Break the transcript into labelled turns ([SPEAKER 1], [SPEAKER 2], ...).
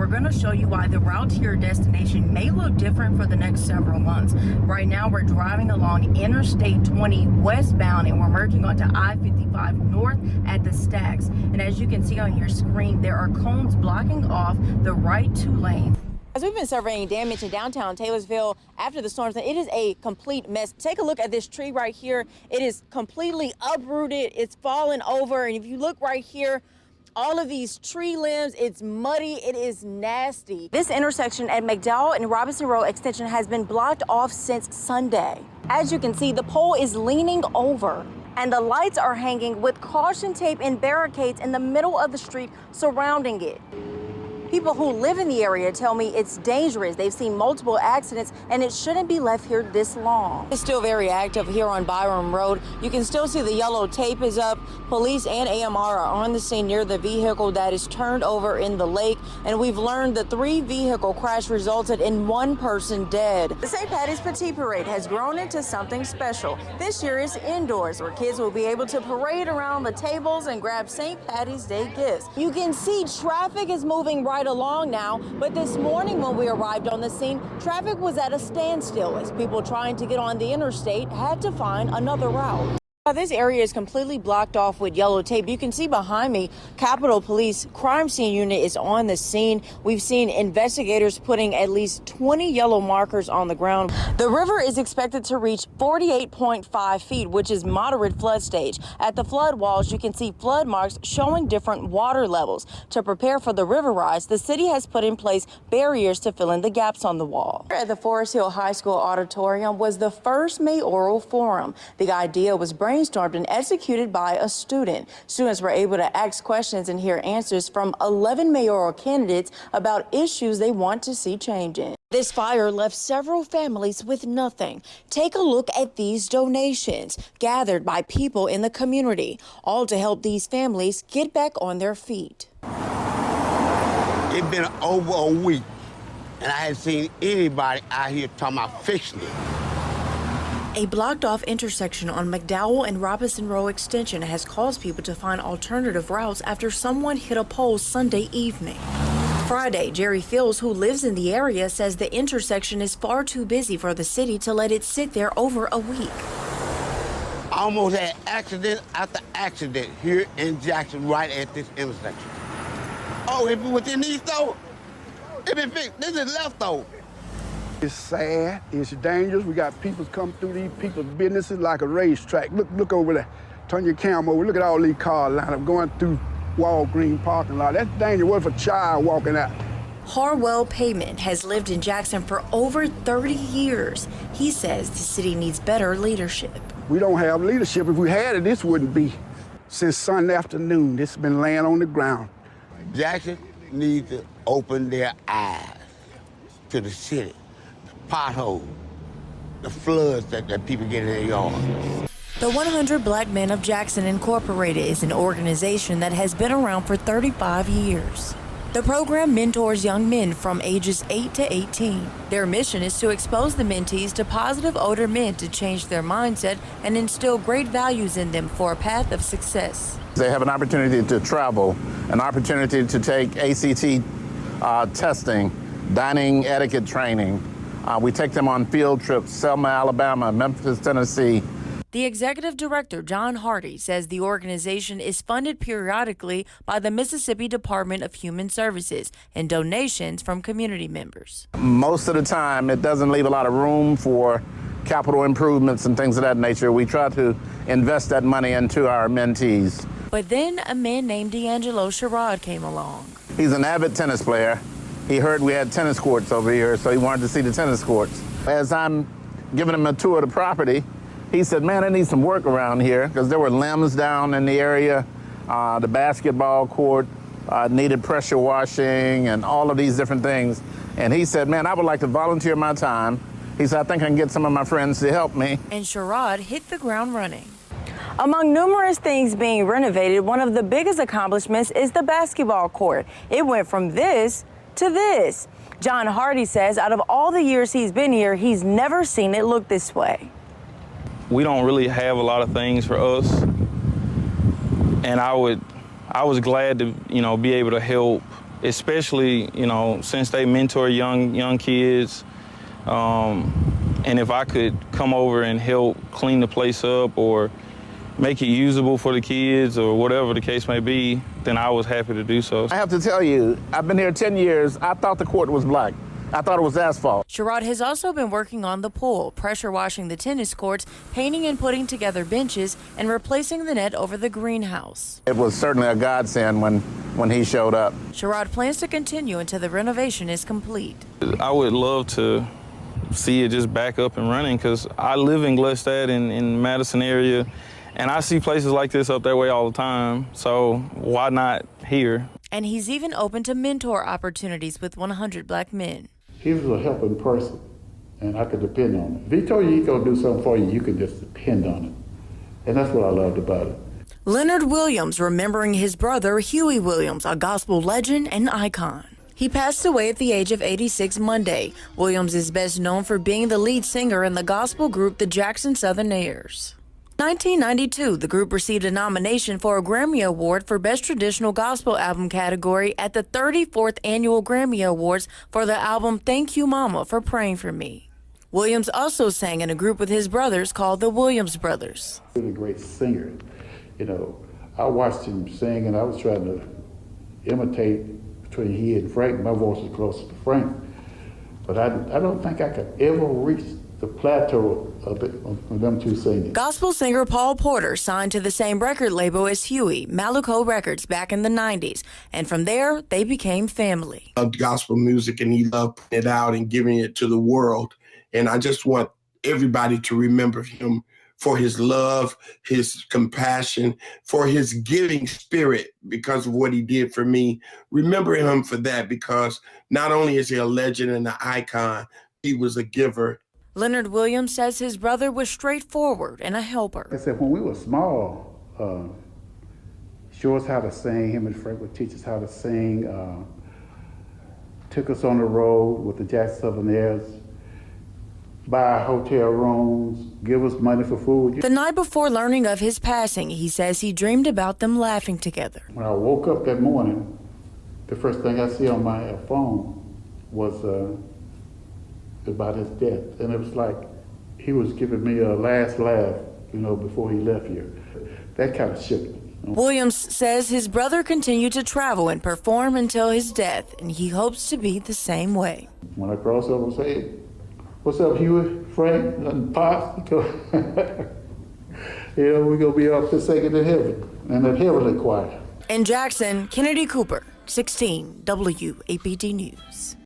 [SPEAKER 1] we're going to show you why the route to your destination may look different for the next several months. Right now, we're driving along Interstate 20 westbound, and we're merging onto I-55 north at the Stacks. And as you can see on your screen, there are cones blocking off the right two lanes. As we've been surveying damage in downtown Taylorsville after the storms, it is a complete mess. Take a look at this tree right here. It is completely uprooted. It's fallen over. And if you look right here, all of these tree limbs, it's muddy, it is nasty. This intersection at McDowell and Robinson Road Extension has been blocked off since Sunday. As you can see, the pole is leaning over and the lights are hanging with caution tape and barricades in the middle of the street surrounding it. People who live in the area tell me it's dangerous. They've seen multiple accidents and it shouldn't be left here this long. It's still very active here on Byram Road. You can still see the yellow tape is up. Police and AMR are on the scene near the vehicle that is turned over in the lake. And we've learned the 3-vehicle crash resulted in 1 person dead. The St. Patty's Petite Parade has grown into something special. This year it's indoors where kids will be able to parade around the tables and grab St. Patty's Day gifts. You can see traffic is moving right along now, but this morning when we arrived on the scene, traffic was at a standstill as people trying to get on the interstate had to find another route. This area is completely blocked off with yellow tape. You can see behind me, Capitol Police Crime Scene Unit is on the scene. We've seen investigators putting at least 20 yellow markers on the ground. The river is expected to reach 48.5 feet, which is moderate flood stage. At the flood walls, you can see flood marks showing different water levels. To prepare for the river rise, the city has put in place barriers to fill in the gaps on the wall. At the Forest Hill High School auditorium was the first mayoral forum. The idea was brainstormed and executed by a student. Students were able to ask questions and hear answers from 11 mayoral candidates about issues they want to see changing. This fire left several families with nothing. Take a look at these donations gathered by people in the community, all to help these families get back on their feet.
[SPEAKER 2] It's been over a week, and I haven't seen anybody out here talking about fixing it.
[SPEAKER 1] A blocked-off intersection on McDowell and Robinson Road Extension has caused people to find alternative routes after someone hit a pole Sunday evening. Friday, Jerry Fields, who lives in the area, says the intersection is far too busy for the city to let it sit there over a week.
[SPEAKER 2] I almost had accident after accident here in Jackson right at this intersection. Oh, if it was in these though, it been fixed. This is left though.
[SPEAKER 3] It's sad, it's dangerous. We got people come through these people's businesses like a racetrack. Look over there. Turn your camera over. Look at all these cars lined up going through Walgreens parking lot. That's dangerous. What if a child walking out?
[SPEAKER 1] Harwell Payment has lived in Jackson for over 30 years. He says the city needs better leadership.
[SPEAKER 3] We don't have leadership. If we had it, this wouldn't be. Since Sunday afternoon, this has been laying on the ground.
[SPEAKER 2] Jackson needs to open their eyes to the city. Potholes, the floods that people get in their yard.
[SPEAKER 1] The 100 Black Men of Jackson Incorporated is an organization that has been around for 35 years. The program mentors young men from ages 8 to 18. Their mission is to expose the mentees to positive older men to change their mindset and instill great values in them for a path of success.
[SPEAKER 4] They have an opportunity to travel, an opportunity to take ACT testing, dining etiquette training. We take them on field trips, Selma, Alabama, Memphis, Tennessee.
[SPEAKER 1] The executive director, John Hardy, says the organization is funded periodically by the Mississippi Department of Human Services and donations from community members.
[SPEAKER 4] Most of the time, it doesn't leave a lot of room for capital improvements and things of that nature. We try to invest that money into our mentees.
[SPEAKER 1] But then a man named D'Angelo Sherrod came along.
[SPEAKER 4] He's an avid tennis player. He heard we had tennis courts over here, so he wanted to see the tennis courts. As I'm giving him a tour of the property, he said, man, I need some work around here, because there were limbs down in the area. The basketball court needed pressure washing and all of these different things. And he said, man, I would like to volunteer my time. He said, I think I can get some of my friends to help me.
[SPEAKER 1] And Sherrod hit the ground running. Among numerous things being renovated, one of the biggest accomplishments is the basketball court. It went from this to this. John Hardy says out of all the years he's been here, he's never seen it look this way.
[SPEAKER 5] We don't really have a lot of things for us, and I was glad to, be able to help especially, you know, since they mentor young kids. And if I could come over and help clean the place up or make it usable for the kids or whatever the case may be, then I was happy to do so.
[SPEAKER 4] I have to tell you, I've been here 10 years. I thought the court was black. I thought it was asphalt.
[SPEAKER 1] Sherrod has also been working on the pool, pressure washing the tennis courts, painting and putting together benches, and replacing the net over the greenhouse.
[SPEAKER 4] It was certainly a godsend when he showed up.
[SPEAKER 1] Sherrod plans to continue until the renovation is complete.
[SPEAKER 5] I would love to see it just back up and running because I live in Gluckstadt in Madison area, and I see places like this up that way all the time, so why not here?
[SPEAKER 1] And he's even open to mentor opportunities with 100 Black Men.
[SPEAKER 6] He was a helping person, and I could depend on him. If he told you he's gonna do something for you, you could just depend on it. And that's what I loved about it.
[SPEAKER 1] Leonard Williams remembering his brother, Huey Williams, a gospel legend and icon. He passed away at the age of 86 Monday. Williams is best known for being the lead singer in the gospel group the Jackson Southerners. In 1992, the group received a nomination for a Grammy Award for Best Traditional Gospel Album category at the 34th Annual Grammy Awards for the album Thank You Mama for Praying for Me. Williams also sang in a group with his brothers called the Williams Brothers.
[SPEAKER 6] He was a great singer. You know, I watched him sing, and I was trying to imitate between he and Frank. My voice was closer to Frank. But I don't think I could ever reach the plateau of it on them two singing.
[SPEAKER 1] Gospel singer Paul Porter signed to the same record label as Huey, Maluco Records, back in the 90s. And from there, they became family.
[SPEAKER 7] Loved gospel music, and he loved putting it out and giving it to the world. And I just want everybody to remember him for his love, his compassion, for his giving spirit because of what he did for me. Remember him for that, because not only is he a legend and an icon, he was a giver.
[SPEAKER 1] Leonard Williams says his brother was straightforward and a helper.
[SPEAKER 6] I said, when we were small, showed us how to sing. Him and Frank would teach us how to sing. Took us on the road with the Jackson Southerners, buy hotel rooms, give us money for food.
[SPEAKER 1] The night before learning of his passing, he says he dreamed about them laughing together.
[SPEAKER 6] When I woke up that morning, the first thing I see on my phone was about his death. And it was like he was giving me a last laugh, you know, before he left here. That kind of shook me.
[SPEAKER 1] Williams says his brother continued to travel and perform until his death, and he hopes to be the same way.
[SPEAKER 6] When I cross over and say, "What's up, Huey, Frank, and Pops?" You know, we're going to be up to singing in heaven, and that heavenly choir.
[SPEAKER 1] In Jackson, Kennedi Cooper, 16 WAPD News.